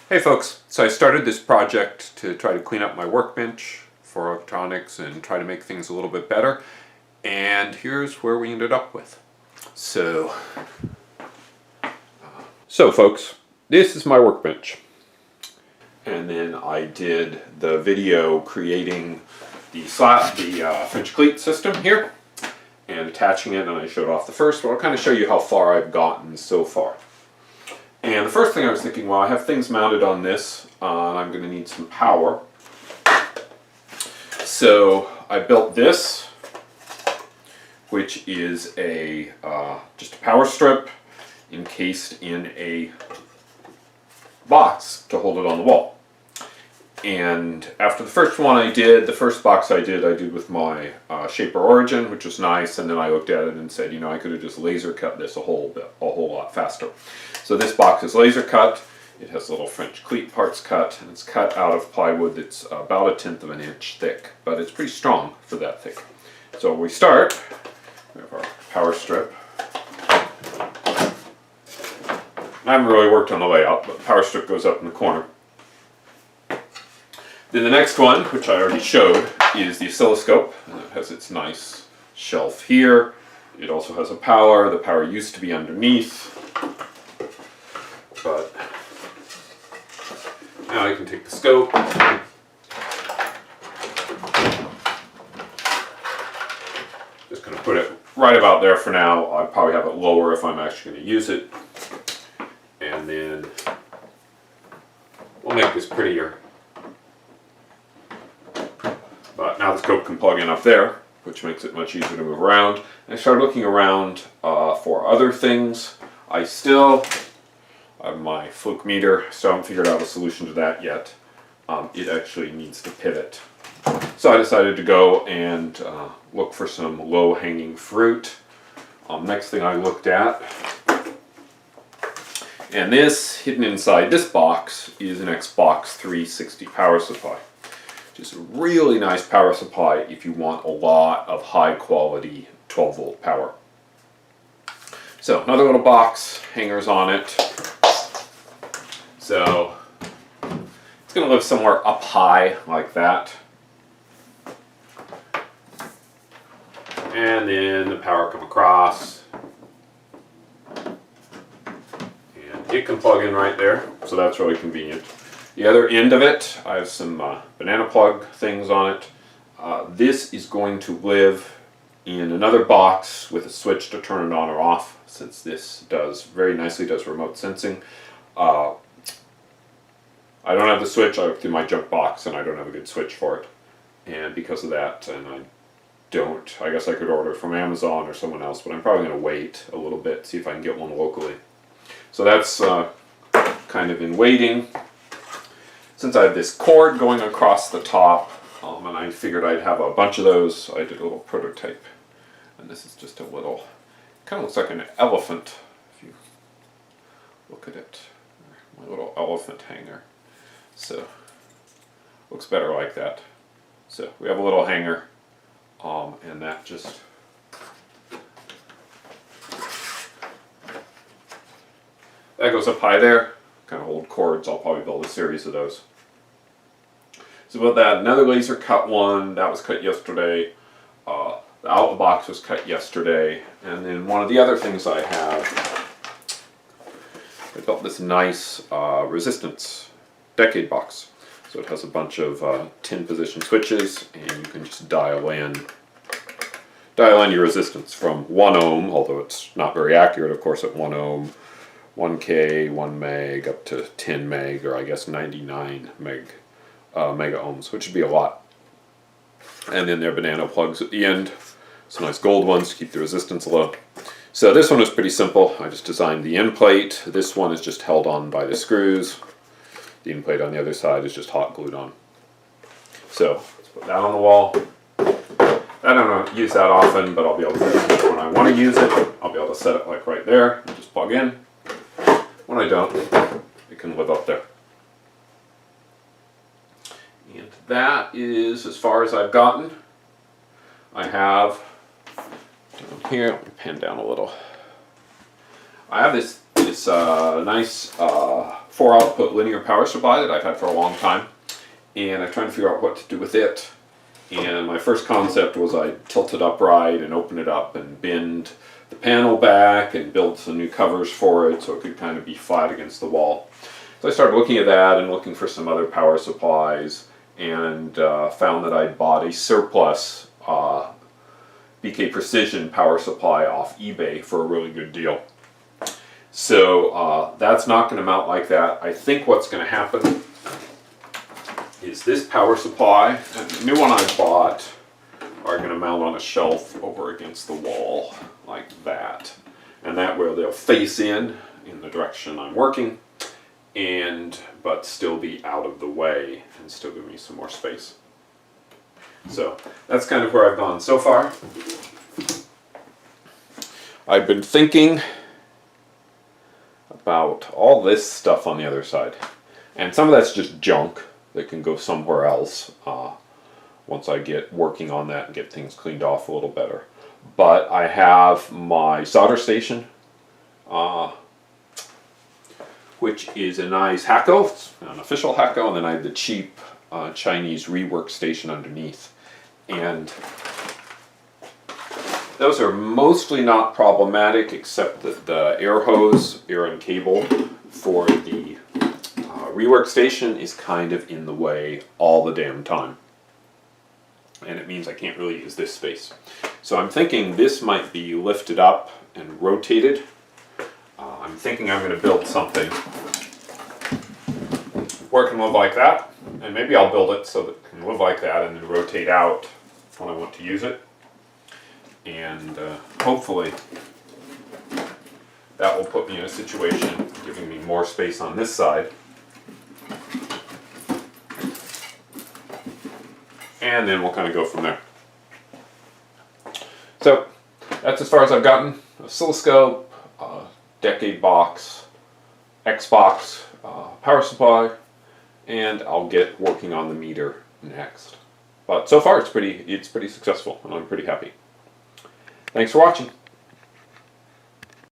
Hey folks, so I started this project to try to clean up my workbench for electronics and try to make things a little bit better, and here's where we ended up with. So folks, this is my workbench. And then I did the video creating the French Cleat system here and attaching it, and I showed off the first one. I'll kind of show you how far I've gotten so far. And the first thing I was thinking, well, I have things mounted on this, and I'm going to need some power. So I built this, which is just a power strip encased in a box to hold it on the wall. And after the first one the first box I did with my Shaper Origin, which was nice, and then I looked at it and said, you know, I could have just laser cut this a whole lot faster. So this box is laser cut. It has little French Cleat parts cut, and it's cut out of plywood that's about 1/10 of an inch thick, but it's pretty strong for that thick. So we start, we have our power strip. I haven't really worked on the layout, but the power strip goes up in the corner. Then the next one, which I already showed, is the oscilloscope. And it has its nice shelf here. It also has a power. The power used to be underneath, but now I can take the scope. Just going to put it right about there for now. I'll probably have it lower if I'm actually going to use it. And then we'll make this prettier. But now the scope can plug in up there, which makes it much easier to move around. And I started looking around for other things. I still have my fluke meter, so I haven't figured out a solution to that yet. It actually needs to pivot. So I decided to go and look for some low-hanging fruit. Next thing I looked at, and this, hidden inside this box, is an Xbox 360 power supply. Just a really nice power supply if you want a lot of high quality 12 volt power. So another little box, hangers on it. So it's going to live somewhere up high like that. And then the power come across. And it can plug in right there, so that's really convenient. The other end of it, I have some banana plug things on it. This is going to live in another box with a switch to turn it on or off, since this very nicely does remote sensing. I don't have the switch. I looked through my junk box and I don't have a good switch for it. And because of that, and I guess I could order it from Amazon or someone else, but I'm probably going to wait a little bit, see if I can get one locally. So that's kind of in waiting. Since I have this cord going across the top, and I figured I'd have a bunch of those, I did a little prototype. And this is just a little, kind of looks like an elephant, if you look at it. My little elephant hanger. So, looks better like that. So, we have a little hanger, and that just, that goes up high there. Kind of old cords. I'll probably build a series of those. So about that, another laser cut one that was cut yesterday. The out of the box was cut yesterday, and then one of the other things I have, I built this nice resistance decade box. So it has a bunch of 10 position switches, and you can just dial in your resistance from 1 ohm, although it's not very accurate, of course, at 1 ohm. 1K, 1 meg, up to 10 meg, or I guess 99 mega ohms, which would be a lot. And then there are banana plugs at the end, some nice gold ones to keep the resistance low. So this one was pretty simple. I just designed the end plate. This one is just held on by the screws. The end plate on the other side is just hot glued on. So let's put that on the wall. I don't use that often, but I'll be able to, when I want to use it, I'll be able to set it like right there and just plug in. When I don't, it can live up there. And that is as far as I've gotten. I have down here, let me pan down a little. I have this is a nice 4-output linear power supply that I've had for a long time, and I'm trying to figure out what to do with it. And my first concept was I'd tilt it upright and open it up and bend the panel back and build some new covers for it so it could kind of be flat against the wall. So I started looking at that and looking for some other power supplies, and found that I'd bought a surplus BK Precision power supply off eBay for a really good deal. So that's not going to mount like that. I think what's going to happen is this power supply and the new one I bought are going to mount on a shelf over against the wall like that. And that way they'll face in the direction I'm working, but still be out of the way and still give me some more space. So that's kind of where I've gone so far. I've been thinking about all this stuff on the other side, and some of that's just junk that can go somewhere else once I get working on that and get things cleaned off a little better. But I have my solder station, which is a nice Hakko, it's an official Hakko, and then I have the cheap Chinese rework station underneath. And those are mostly not problematic, except that the air hose, air and cable for the rework station is kind of in the way all the damn time. And it means I can't really use this space. So I'm thinking this might be lifted up and rotated. I'm thinking I'm going to build something where it can live like that, and maybe I'll build it so that it can live like that and then rotate out when I want to use it. And hopefully that will put me in a situation giving me more space on this side. And then we'll kind of go from there. So that's as far as I've gotten. Oscilloscope, decade box, Xbox, power supply, and I'll get working on the meter next. But so far it's pretty successful, and I'm pretty happy. Thanks for watching.